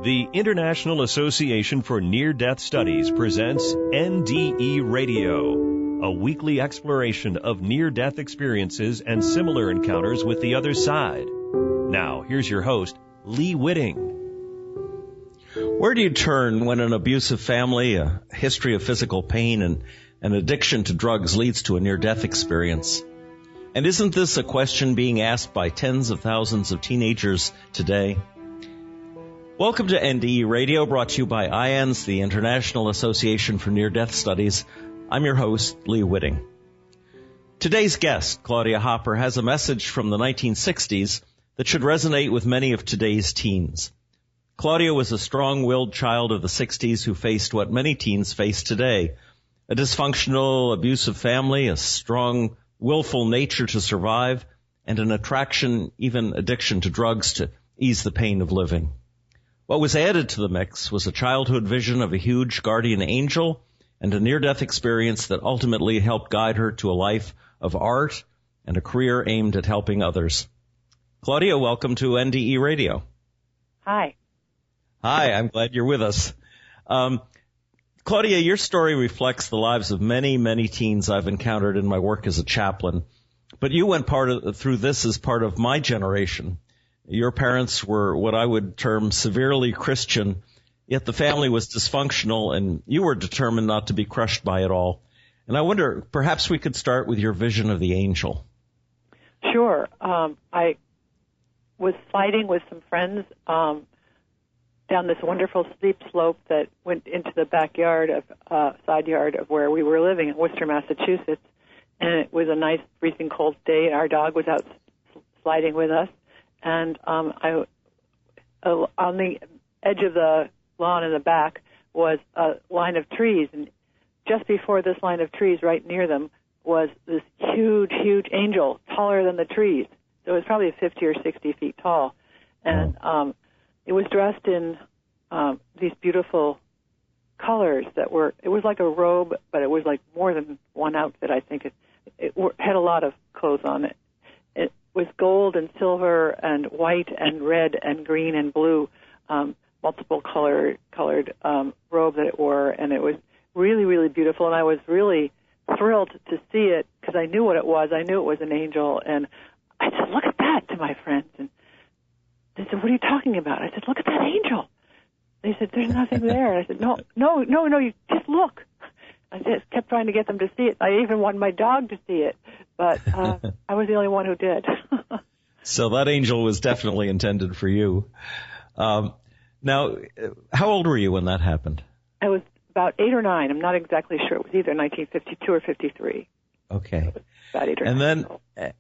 The International Association for Near-Death Studies presents NDE Radio, a weekly exploration of near-death experiences and similar encounters with the other side. Now, here's your host, Lee Whitting. Where do you turn when an abusive family, a history of physical pain, and an addiction to drugs leads to a near-death experience? And isn't this a question being asked by tens of thousands of teenagers today? Welcome to NDE Radio, brought to you by IANS, the International Association for Near-Death Studies. I'm your host, Lee Whitting. Today's guest, Claudia Hopper, has a message from the 1960s that should resonate with many of today's teens. Claudia was a strong-willed child of the 60s who faced what many teens face today: a dysfunctional, abusive family, a strong, willful nature to survive, and an attraction, even addiction to drugs to ease the pain of living. What was added to the mix was a childhood vision of a huge guardian angel and a near-death experience that ultimately helped guide her to a life of art and a career aimed at helping others. Claudia, welcome to NDE Radio. Hi. Hi, I'm glad you're with us. Claudia, your story reflects the lives of many, many teens I've encountered in my work as a chaplain. But you went through this as part of my generation. Your parents were what I would term severely Christian, yet the family was dysfunctional, and you were determined not to be crushed by it all. And I wonder, perhaps we could start with your vision of the angel. Sure. I was sliding with some friends down this wonderful steep slope that went into the backyard of side yard of where we were living in Worcester, Massachusetts. And it was a nice, freezing cold day. Our dog was out sliding with us. And on the edge of the lawn in the back was a line of trees. And just before this line of trees, right near them, was this huge, huge angel, taller than the trees. So it was probably 50 or 60 feet tall. And it was dressed in these beautiful colors that were, it was like a robe, but it was like more than one outfit, I think. It had a lot of clothes on it. It was gold and silver and white and red and green and blue, multiple colored robe that it wore, and it was really, really beautiful. And I was really thrilled to see it because I knew what it was. I knew it was an angel, and I said, "Look at that," to my friends. And they said, "What are you talking about?" I said, "Look at that angel." They said, "There's nothing there." And I said, No, you just look. I just kept trying to get them to see it. I even wanted my dog to see it, but I was the only one who did. So that angel was definitely intended for you. Now, how old were you when that happened? I was about 8 or 9. I'm not exactly sure. It was either 1952 or 53. Okay. About 8 or 9. And then,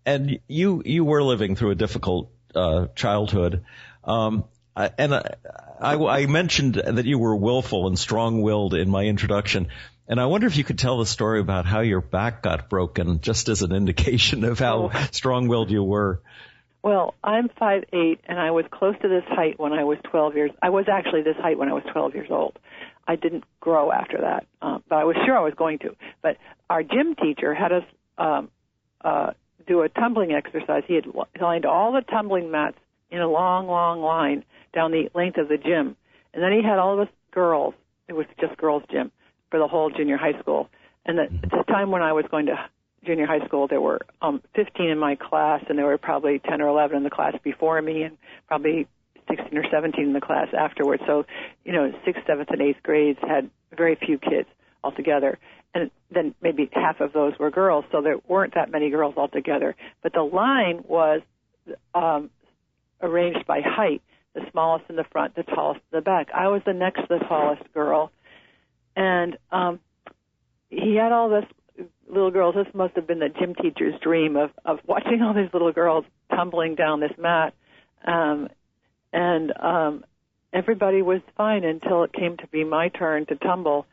and you were living through a difficult childhood. I mentioned that you were willful and strong-willed in my introduction, and I wonder if you could tell the story about how your back got broken, just as an indication of how strong-willed you were. Well, I'm 5'8", and I was close to this height when I was 12 years. I was actually this height when I was 12 years old. I didn't grow after that, but I was sure I was going to. But our gym teacher had us do a tumbling exercise. He had lined all the tumbling mats in a long, long line down the length of the gym. And then he had all of us girls. It was just girls' gym for the whole junior high school. And at the time when I was going to junior high school, there were 15 in my class, and there were probably 10 or 11 in the class before me, and probably 16 or 17 in the class afterwards. So, 6th, 7th, and 8th grades had very few kids altogether. And then maybe half of those were girls, so there weren't that many girls altogether. But the line was arranged by height, the smallest in the front, the tallest in the back. I was the next to the tallest girl, and he had all this little girls. This must have been the gym teacher's dream of watching all these little girls tumbling down this mat, and everybody was fine until it came to be my turn to tumble,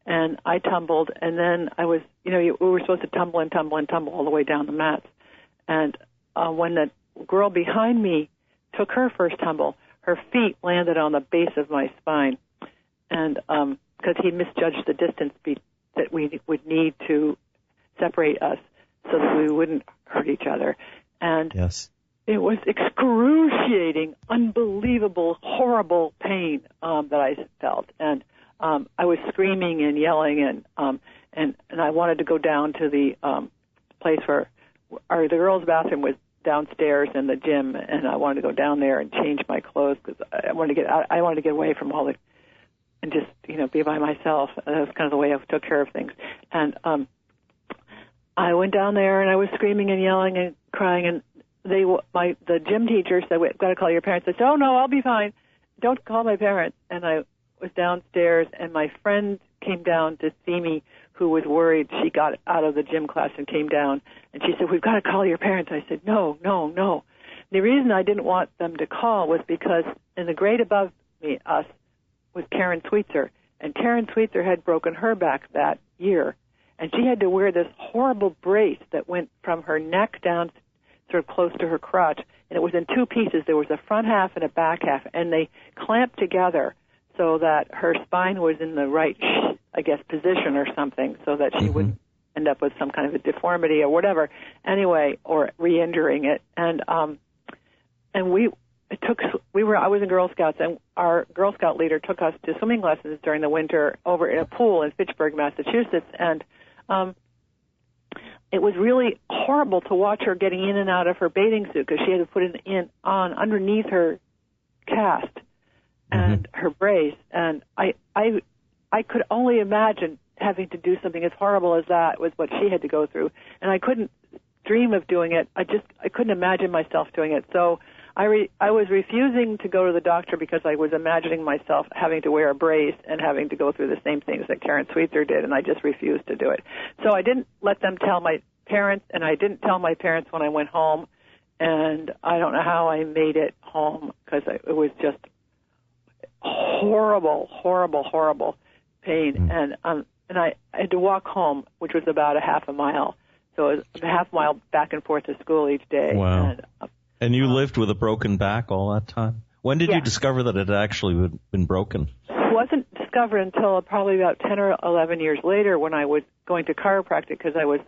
and I tumbled, and then I was, we were supposed to tumble and tumble and tumble all the way down the mats, and when the girl behind me took her first tumble, her feet landed on the base of my spine, and because he misjudged the distance that we would need to separate us so that we wouldn't hurt each other. And yes. it was excruciating, unbelievable, horrible pain that I felt, and I was screaming and yelling, and I wanted to go down to the place where the girls' bathroom was downstairs in the gym, and I wanted to go down there and change my clothes because I wanted to get away from all the and just be by myself. That was kind of the way I took care of things, and I went down there and I was screaming and yelling and crying, and the gym teacher said, "We've got to call your parents." I said, "Oh no, I'll be fine. Don't call my parents." And I was downstairs, and my friend came down to see me, who was worried. She got out of the gym class and came down, and she said, "We've got to call your parents." I said, No. The reason I didn't want them to call was because in the grade above us was Karen Sweetser, and Karen Sweetser had broken her back that year, and she had to wear this horrible brace that went from her neck down sort of close to her crotch, and it was in two pieces. There was a front half and a back half, and they clamped together so that her spine was in the right, position or something, so that she wouldn't end up with some kind of a deformity or whatever. Anyway, or re-injuring it. And I was in Girl Scouts, and our Girl Scout leader took us to swimming lessons during the winter over in a pool in Fitchburg, Massachusetts, and it was really horrible to watch her getting in and out of her bathing suit because she had to put it on underneath her cast and her brace, and I could only imagine having to do something as horrible as that was what she had to go through, and I couldn't dream of doing it. I couldn't imagine myself doing it. So I was refusing to go to the doctor because I was imagining myself having to wear a brace and having to go through the same things that Karen Sweetser did, and I just refused to do it. So I didn't let them tell my parents, and I didn't tell my parents when I went home, and I don't know how I made it home because it was just horrible pain, and I had to walk home, which was about a half a mile. So it was a half mile back and forth to school each day. Wow. And you lived with a broken back all that time? When did you discover that it had actually been broken? It wasn't discovered until probably about 10 or 11 years later when I was going to chiropractic because I was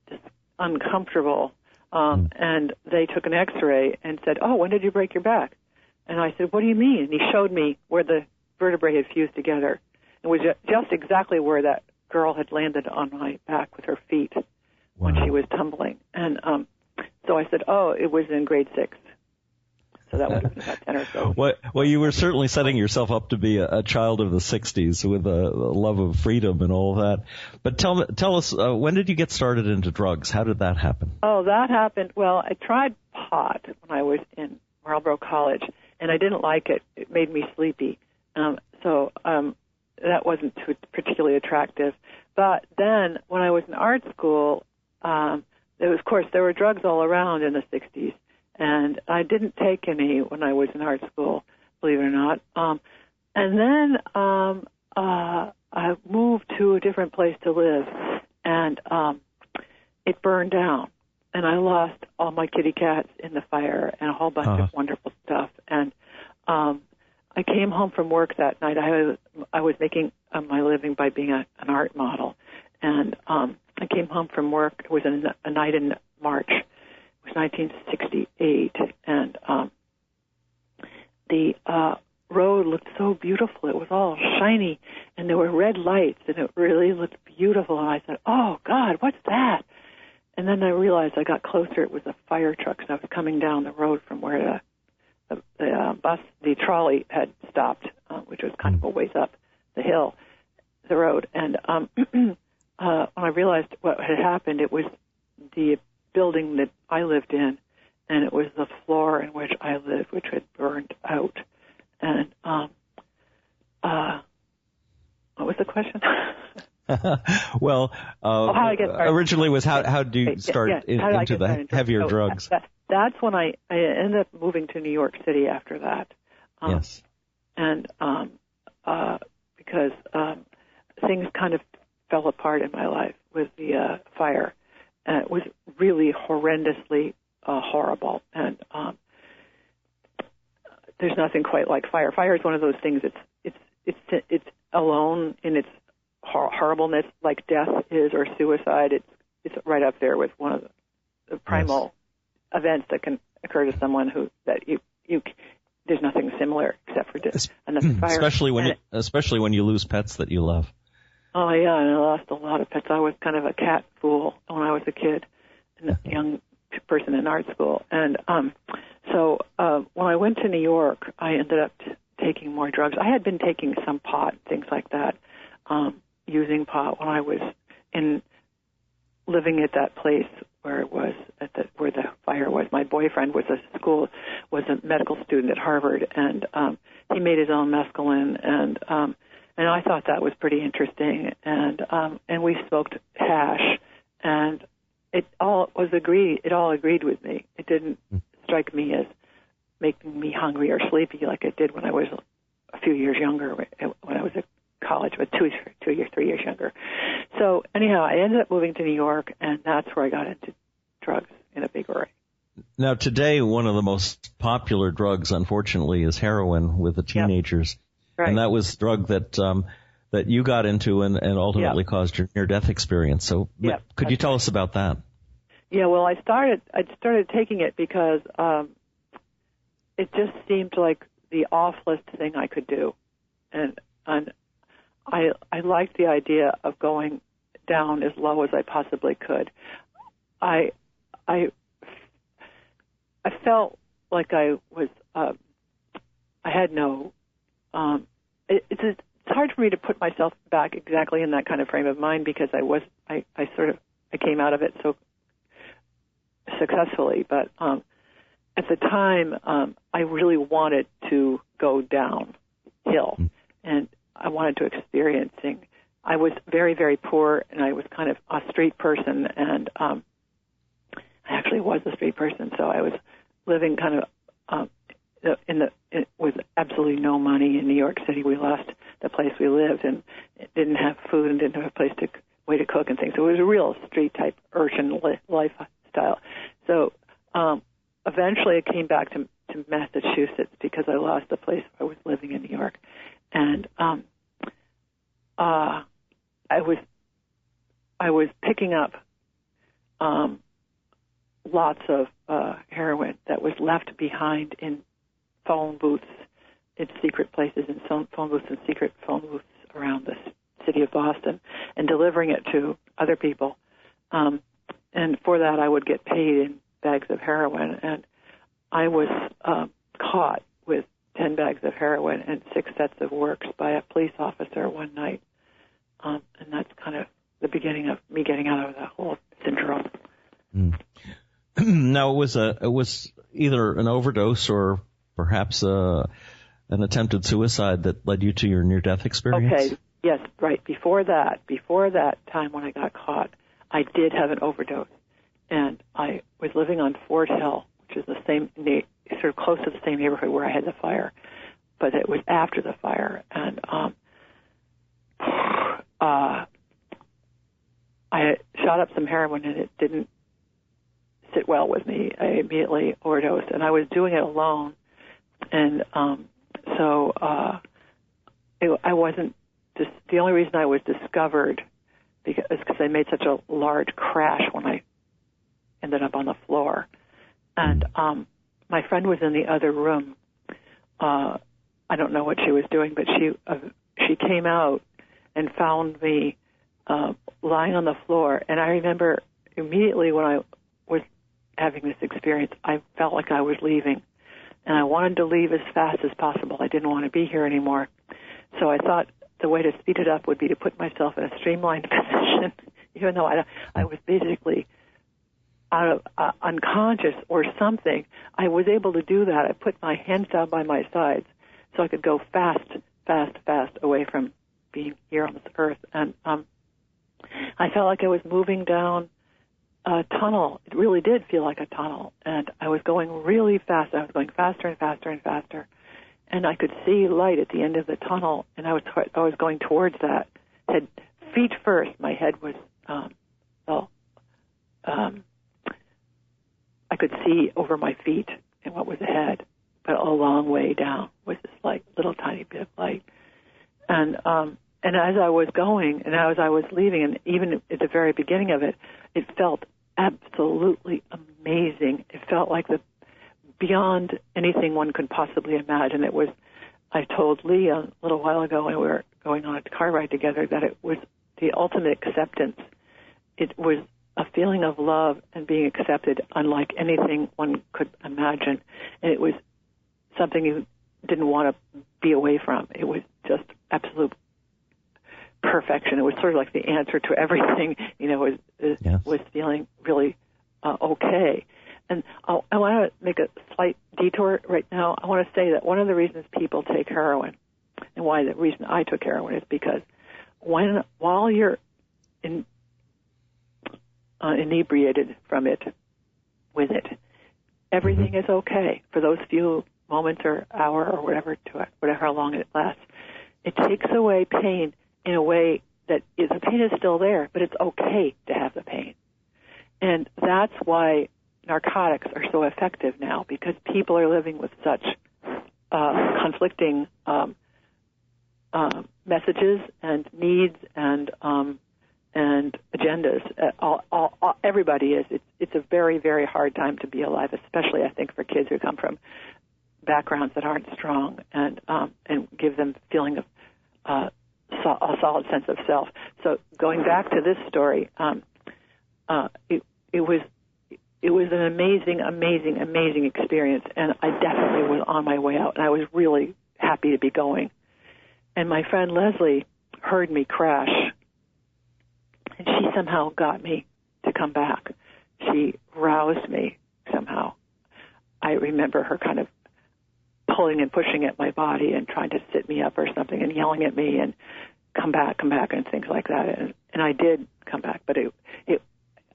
just uncomfortable. And they took an X-ray and said, "Oh, when did you break your back?" And I said, "What do you mean?" And he showed me where the vertebrae had fused together. It was just exactly where that girl had landed on my back with her feet when she was tumbling. And so I said, "Oh, it was in grade 6." So that would have been about 10 or so. Well, you were certainly setting yourself up to be a child of the 60s with a love of freedom and all that. But tell us, when did you get started into drugs? How did that happen? Oh, that happened. Well, I tried pot when I was in Marlboro College, and I didn't like it. It made me sleepy. So that wasn't particularly attractive. But then when I was in art school, of course, there were drugs all around in the 60s. And I didn't take any when I was in art school, believe it or not. And then I moved to a different place to live, and it burned down. And I lost all my kitty cats in the fire and a whole bunch of wonderful stuff. And I came home from work that night. I was making my living by being an art model. And I came home from work. It was a night in March. It was 1968, and the road looked so beautiful. It was all shiny, and there were red lights, and it really looked beautiful. And I said, "Oh, God, what's that?" And then I realized I got closer. It was a fire truck, and I was coming down the road from where the trolley had stopped, which was kind of a ways up the road. And when I realized what had happened, it was the building that I lived in, and it was the floor in which I lived, which had burned out. And what was the question? Well, how I get started. Originally was how do you start into the heavier drugs? That's when I ended up moving to New York City after that. Yes. And because things kind of fell apart in my life with the fire. And it was really horrendously horrible. And there's nothing quite like fire. Fire is one of those things. It's alone in its horribleness, like death is or suicide. It's right up there with one of the primal events that can occur to someone that there's nothing similar except for another fire. Especially when you lose pets that you love. Oh yeah, and I lost a lot of pets. I was kind of a cat fool when I was a kid, and a young person in art school. And so when I went to New York, I ended up taking more drugs. I had been taking some pot, things like that, using pot when I was living at that place where it was where the fire was. My boyfriend was a medical student at Harvard, and he made his own mescaline, and I thought that was pretty interesting, and we smoked hash, and it all agreed with me. It didn't strike me as making me hungry or sleepy like it did when I was a few years younger, when I was at college, but 3 years younger. So anyhow, I ended up moving to New York, and that's where I got into drugs in a big way. Now, today, one of the most popular drugs, unfortunately, is heroin with the teenagers. Yep. Right. And that was a drug that you got into and ultimately caused your near-death experience. So could you tell us about that? Yeah, well, I started taking it because it just seemed like the awfulest thing I could do. And I liked the idea of going down as low as I possibly could. I felt like I was I had no it's hard for me to put myself back exactly in that kind of frame of mind because I came out of it so successfully, but at the time I really wanted to go downhill, and I wanted to experiencing. I was very, very poor, and I was kind of a street person, and I actually was a street person, so I was living kind of with absolutely no money in New York City. We lost the place we lived, and didn't have food, and didn't have a way to cook and things. So it was a real street type urchin lifestyle. So eventually, I came back to Massachusetts because I lost the place I was living in New York, and I was picking up lots of heroin that was left behind in phone booths in secret places, in phone booths and secret phone booths around the city of Boston, and delivering it to other people. And for that, I would get paid in bags of heroin. And I was caught with 10 bags of heroin and 6 sets of works by a police officer one night. And that's kind of the beginning of me getting out of that whole syndrome. Now, it was either an overdose or perhaps an attempted suicide that led you to your near-death experience? Okay, yes, right. Before that time when I got caught, I did have an overdose. And I was living on Fort Hill, which is the same, sort of close to the same neighborhood where I had the fire. But it was after the fire. And I shot up some heroin, and it didn't sit well with me. I immediately overdosed, and I was doing it alone. And so I wasn't just, the only reason I was discovered because I made such a large crash when I ended up on the floor. And my friend was in the other room. I don't know what she was doing, but she came out and found me lying on the floor. And I remember immediately when I was having this experience, I felt like I was leaving. And I wanted to leave as fast as possible. I didn't want to be here anymore. So I thought the way to speed it up would be to put myself in a streamlined position, even though I was basically out of unconscious or something. I was able to do that. I put my hands down by my sides so I could go fast away from being here on this earth. And I felt like I was moving down a tunnel. It really did feel like a tunnel, and I was going really fast. I was going faster and faster and faster, and I could see light at the end of the tunnel, and I was going towards that. Head feet first. My head was I could see over my feet and what was ahead, but a long way down was this little tiny bit of light. And as I was going and as I was leaving, and even at the very beginning of it, it felt absolutely amazing. It felt like beyond anything one could possibly imagine. I told Lee a little while ago when we were going on a car ride together that it was the ultimate acceptance. It was a feeling of love and being accepted unlike anything one could imagine. And it was something you didn't want to be away from. It was just absolute perfection. It was sort of like the answer to everything, was feeling really okay. And I want to make a slight detour right now. I want to say that one of the reasons people take heroin, and why the reason I took heroin, is because while you're inebriated from it, with it, everything is okay for those few moments or hour or whatever how long it lasts. It takes away pain in a way that the pain is still there, but it's okay to have the pain. And that's why narcotics are so effective now, because people are living with such conflicting messages and needs and agendas. Everybody is. It's a very, very hard time to be alive, especially I think for kids who come from backgrounds that aren't strong and give them feeling of a solid sense of self. So going back to this story, it was an amazing, amazing, amazing experience, and I definitely was on my way out, and I was really happy to be going. And my friend Leslie heard me crash, and she somehow got me to come back. She roused me somehow. I remember her kind of pulling and pushing at my body and trying to sit me up or something and yelling at me and come back, and things like that. And I did come back, but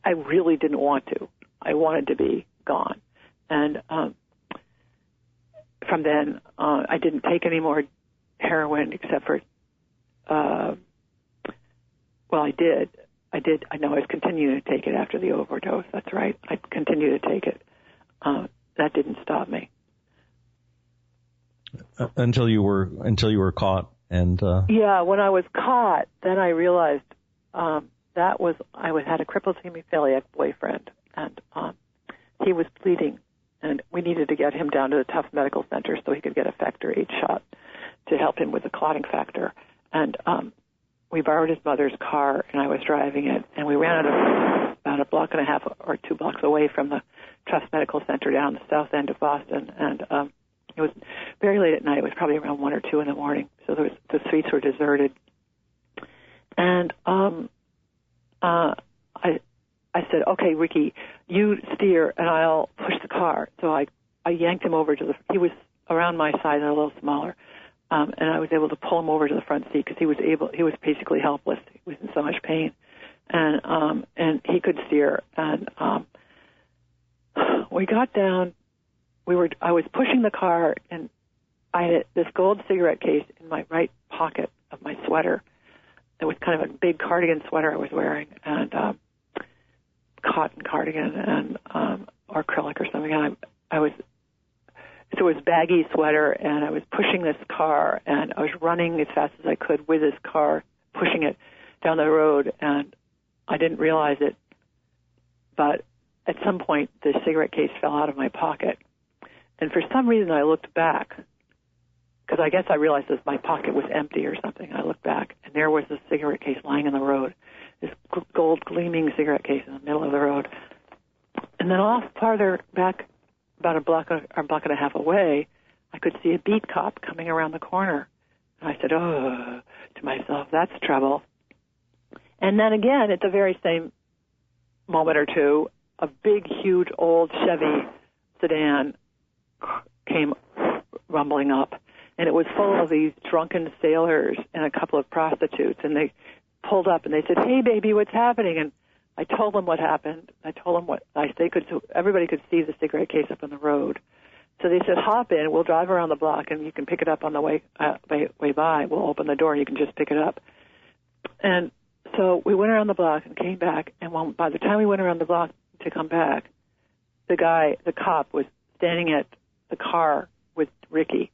I really didn't want to. I wanted to be gone. And from then, I didn't take any more heroin except for, I did. I know I was continuing to take it after the overdose. That's right. I continued to take it. That didn't stop me. Until you were caught. And yeah, when I was caught, then I realized I had a crippled hemophiliac boyfriend, and he was bleeding, and we needed to get him down to the Tufts Medical Center so he could get a factor 8 shot to help him with the clotting factor. And we borrowed his mother's car, and I was driving it, and we ran about a block and a half or 2 blocks away from the Tufts Medical Center down the south end of Boston, and it was very late at night. It was probably around 1 or 2 in the morning, so the streets were deserted. And I said, okay, Ricky, you steer and I'll push the car. So I yanked him over he was around my size and a little smaller. And I was able to pull him over to the front seat because he was basically helpless. He was in so much pain. And he could steer. And we got down, I was pushing the car, and I had this gold cigarette case in my right pocket of my sweater. It was kind of a big cardigan sweater I was wearing, and cotton cardigan and or acrylic or something. And it was baggy sweater, and I was pushing this car, and I was running as fast as I could with this car, pushing it down the road, and I didn't realize it, but at some point the cigarette case fell out of my pocket. And for some reason I looked back, because I guess I realized that my pocket was empty or something. I looked back, and there was this cigarette case lying in the road, this gold gleaming cigarette case in the middle of the road. And then off farther back, about a block and a half away, I could see a beat cop coming around the corner. And I said, oh, to myself, that's trouble. And then again, at the very same moment or two, a big, huge, old Chevy sedan came rumbling up. And it was full of these drunken sailors and a couple of prostitutes. And they pulled up and they said, hey, baby, what's happening? And I told them what happened. I told them everybody could see the cigarette case up on the road. So they said, hop in, we'll drive around the block, and you can pick it up on the way by. We'll open the door, and you can just pick it up. And so we went around the block and came back, and by the time we went around the block to come back, the cop was standing at the car with Ricky.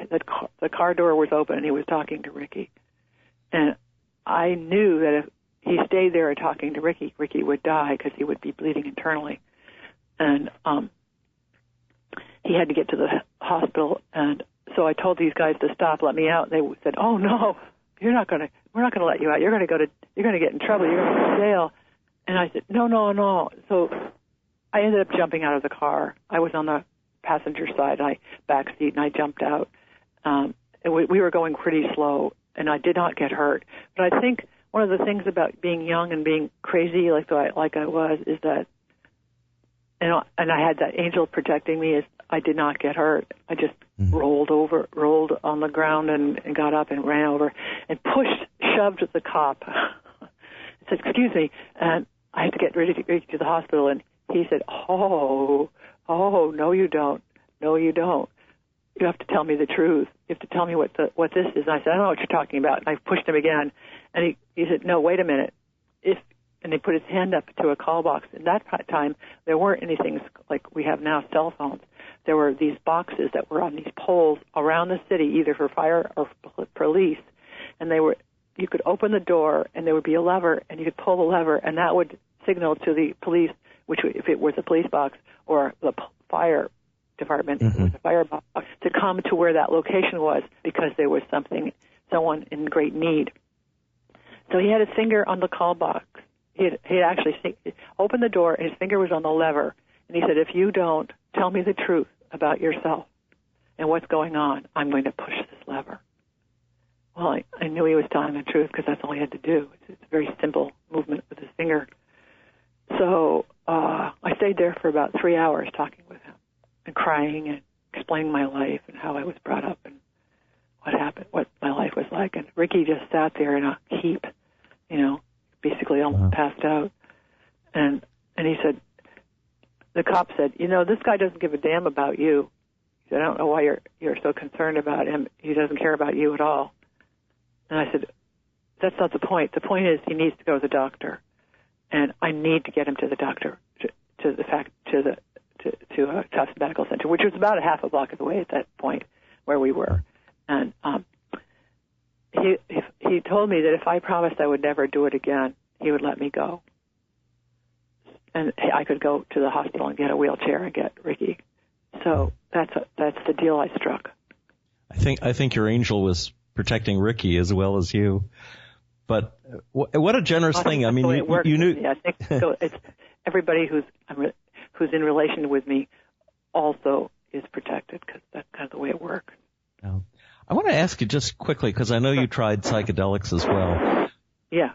The car door was open, and he was talking to Ricky. And I knew that if he stayed there talking to Ricky, Ricky would die because he would be bleeding internally. And he had to get to the hospital, and so I told these guys to stop, let me out. They said, "Oh no, we're not going to let you out. You're going to get in trouble. You're going to go to jail." And I said, "No." So I ended up jumping out of the car. I was on the passenger side, back seat, and I jumped out. We were going pretty slow, and I did not get hurt. But I think one of the things about being young and being crazy like I was is that, and I had that angel protecting me, is I did not get hurt. I just rolled on the ground and got up and ran over and shoved the cop. I said, "Excuse me," and I had to get ready to go to the hospital. And he said, "Oh, no, you don't. No, you don't. You have to tell me the truth. You have to tell me what this is." And I said, "I don't know what you're talking about." And I pushed him again, and he said, "No, wait a minute." And he put his hand up to a call box. At that time, there weren't anything like we have now, cell phones. There were these boxes that were on these poles around the city, either for fire or for police, and you could open the door, and there would be a lever, and you could pull the lever, and that would signal to the police, if it was a police box, or the fire department, if it was a fire box, to come to where that location was, because there was someone in great need. So he had his finger on the call box. He had actually opened the door, and his finger was on the lever, and he said, "If you don't tell me the truth about yourself and what's going on, I'm going to push this lever." Well, I knew he was telling the truth, because that's all he had to do. It's a very simple movement with his finger. So I stayed there for about 3 hours talking with him and crying and explaining my life and how I was brought up and what happened, what my life was like. And Ricky just sat there in a heap, basically almost passed out. And he said, the cop said, "This guy doesn't give a damn about you." He said, "I don't know why you're so concerned about him. He doesn't care about you at all." And I said, "That's not the point. The point is he needs to go to the doctor, and I need to get him to the doctor, to a Tufts Medical Center," which was about a half a block away at that point where we were. And he told me that if I promised I would never do it again, he would let me go, and I could go to the hospital and get a wheelchair and get Ricky. So that's the deal I struck. I think your angel was protecting Ricky as well as you. But what a generous thing! I mean, you knew. I think so. It's everybody who's in relation with me also is protected, because that's kind of the way it works. Now, I want to ask you just quickly, because I know you tried psychedelics as well. Yeah.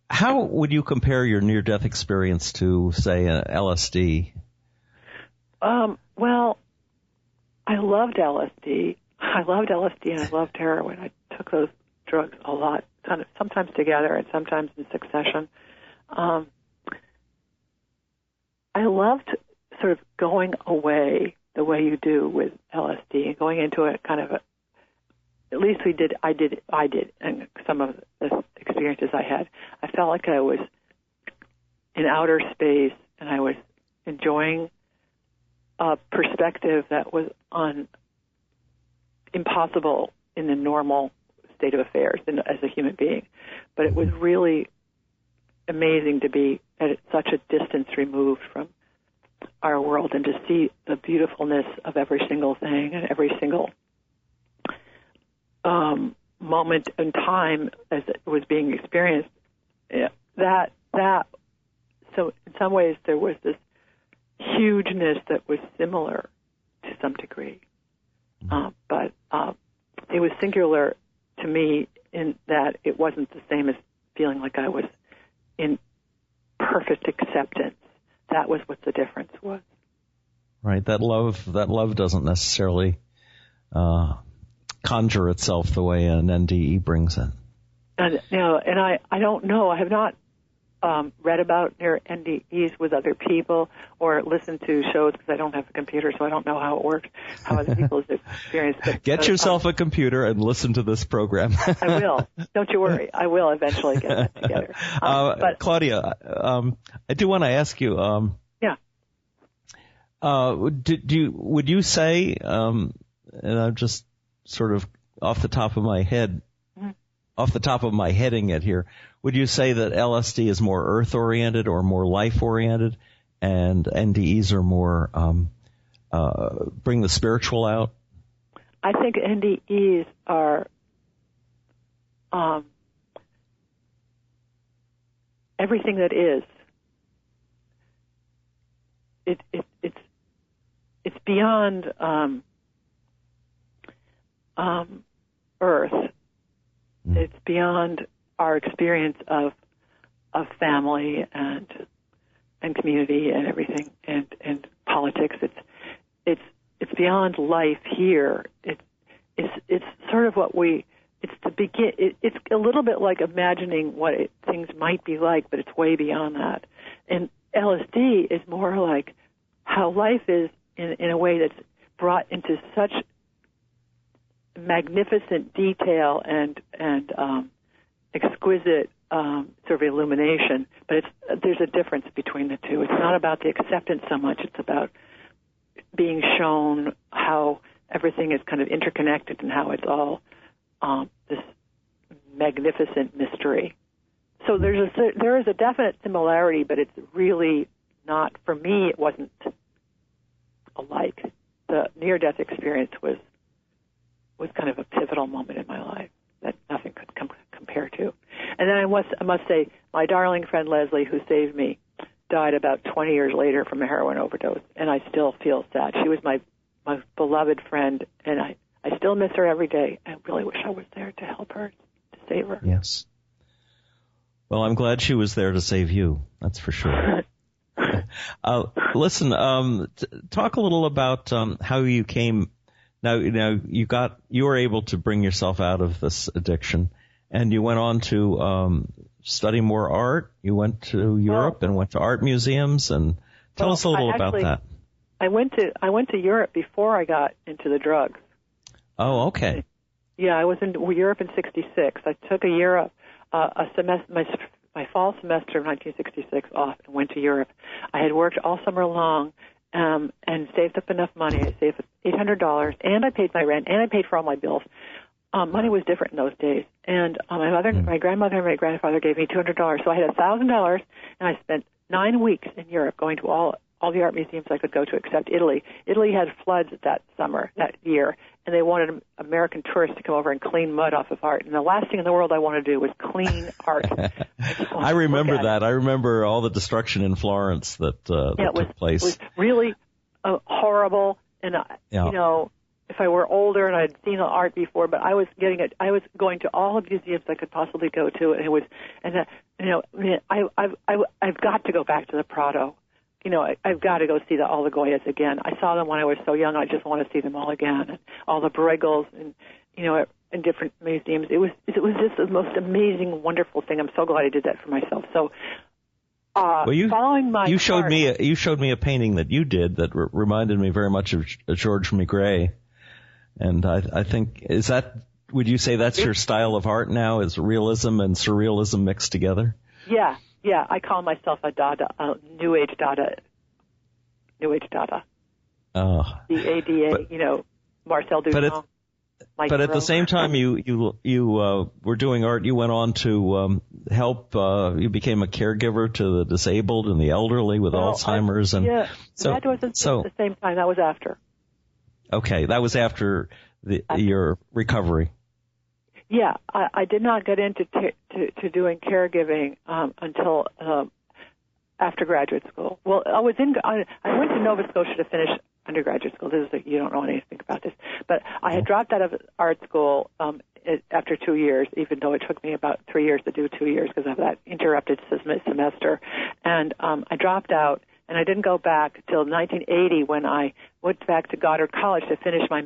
How would you compare your near-death experience to, say, LSD? Well, I loved LSD. And I loved heroin. I took those drugs a lot, sometimes together and sometimes in succession. I loved sort of going away the way you do with LSD and going into it kind of at least I did, and some of the experiences I had, I felt like I was in outer space, and I was enjoying a perspective that was impossible in the normal state of affairs as a human being. But it was really amazing to be at such a distance removed from our world and to see the beautifulness of every single thing and every single moment in time as it was being experienced. So in some ways there was this hugeness that was similar to some degree, but it was singular to me in that it wasn't the same as feeling like I was in perfect acceptance. That was what the difference was. Right. That love doesn't necessarily conjure itself the way an NDE brings it. And I don't know. I have not read about near NDEs with other people or listened to shows because I don't have a computer, so I don't know how it works, how other people's experience. Get yourself a computer and listen to this program. I will. Don't you worry. I will eventually get that together. But Claudia, I do want to ask you. Yeah. Would you say, and I'm just sort of off the top of my heading it here, would you say that LSD is more earth-oriented or more life-oriented, and NDEs are more bring the spiritual out? I think NDEs are everything that is. It's beyond Earth. It's beyond our experience of family and community and everything and politics. It's beyond life here. It's sort of what it's to begin. It's a little bit like imagining what things might be like, but it's way beyond that. And LSD is more like how life is in a way that's brought into such magnificent detail and exquisite sort of illumination. But there's a difference between the two. It's not about the acceptance so much. It's about being shown how everything is kind of interconnected and how it's all this magnificent mystery. So there is a definite similarity, but it's really not, for me, it wasn't alike. The near-death experience was kind of a pivotal moment in my life that nothing could compare to. And then I must say, my darling friend Leslie, who saved me, died about 20 years later from a heroin overdose, and I still feel sad. She was my beloved friend, and I still miss her every day. I really wish I was there to help her, to save her. Yes. Well, I'm glad she was there to save you. That's for sure. Listen, talk a little about how you came. Now you were able to bring yourself out of this addiction, and you went on to study more art. You went to Europe and went to art museums, and tell us a little about that. I went to Europe before I got into the drugs. Oh, okay. Yeah, I was in Europe in '66. I took a year up, a semester, my fall semester of 1966 off, and went to Europe. I had worked all summer long and saved up enough money. I saved $800, and I paid my rent, and I paid for all my bills. Money was different in those days, and my grandmother and my grandfather gave me $200, so I had $1,000, and I spent 9 weeks in Europe going to all the art museums I could go to except Italy. Italy had floods that year, and they wanted American tourists to come over and clean mud off of art. And the last thing in the world I wanted to do was clean art. I remember that. I remember all the destruction in Florence that took place. It was really horrible. And you know, if I were older and I'd seen the art before, but I was going to all the museums I could possibly go to, and I've got to go back to the Prado. You know, I've got to go see all the Goyas again. I saw them when I was so young. I just want to see them all again. And all the Bruegels and, you know, in different museums. It was just the most amazing, wonderful thing. I'm so glad I did that for myself. So, following my you showed me a painting that you did that reminded me very much of George Maigret. And I think, would you say that's your style of art now, is realism and surrealism mixed together? Yeah, I call myself a New Age Dada. Oh. DADA, you know, Marcel Duchamp. But at the same time, you were doing art. You went on to help. You became a caregiver to the disabled and the elderly with Alzheimer's, that wasn't at the same time. That was after. Okay, that was after your recovery. Yeah, I did not get into doing caregiving until after graduate school. Well, I went to Nova Scotia to finish undergraduate school. You don't know anything about this, but I had dropped out of art school after 2 years, even though it took me about 3 years to do 2 years because of that interrupted semester. And I dropped out, and I didn't go back till 1980 when I went back to Goddard College to finish my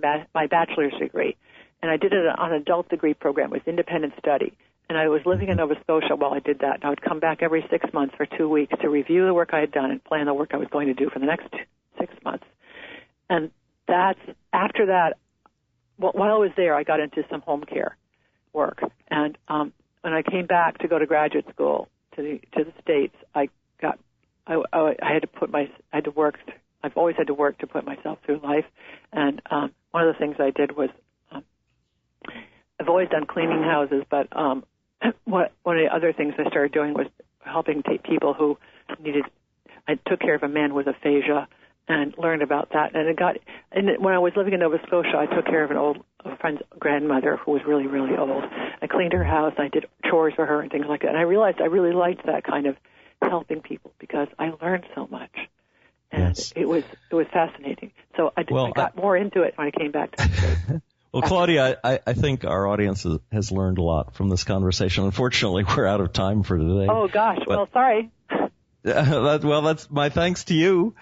bachelor's degree. And I did it on an adult degree program with independent study. And I was living in Nova Scotia while I did that. And I would come back every 6 months for 2 weeks to review the work I had done and plan the work I was going to do for the next 6 months. And after that, while I was there, I got into some home care work. And when I came back to go to graduate school to the States, I had to work. I've always had to work to put myself through life. And one of the things I did was, I've always done cleaning houses, but one of the other things I started doing was helping people who needed. I took care of a man with aphasia, and learned about that. And when I was living in Nova Scotia, I took care of a friend's grandmother who was really, really old. I cleaned her house. I did chores for her and things like that. And I realized I really liked that kind of helping people because I learned so much. And it was fascinating. So I got more into it when I came back to the States. Well, Claudia, I think our audience has learned a lot from this conversation. Unfortunately, we're out of time for today. Oh, gosh. Well, sorry. That's my thanks to you,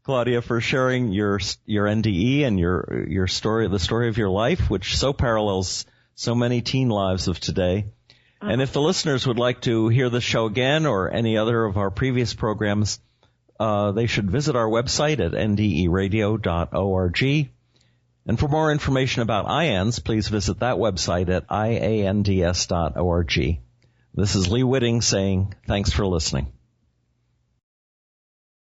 Claudia, for sharing your NDE and your story, the story of your life, which so parallels so many teen lives of today. And if the listeners would like to hear this show again or any other of our previous programs, they should visit our website at nderadio.org. And for more information about IANDS, please visit that website at iands.org. This is Lee Whitting saying thanks for listening.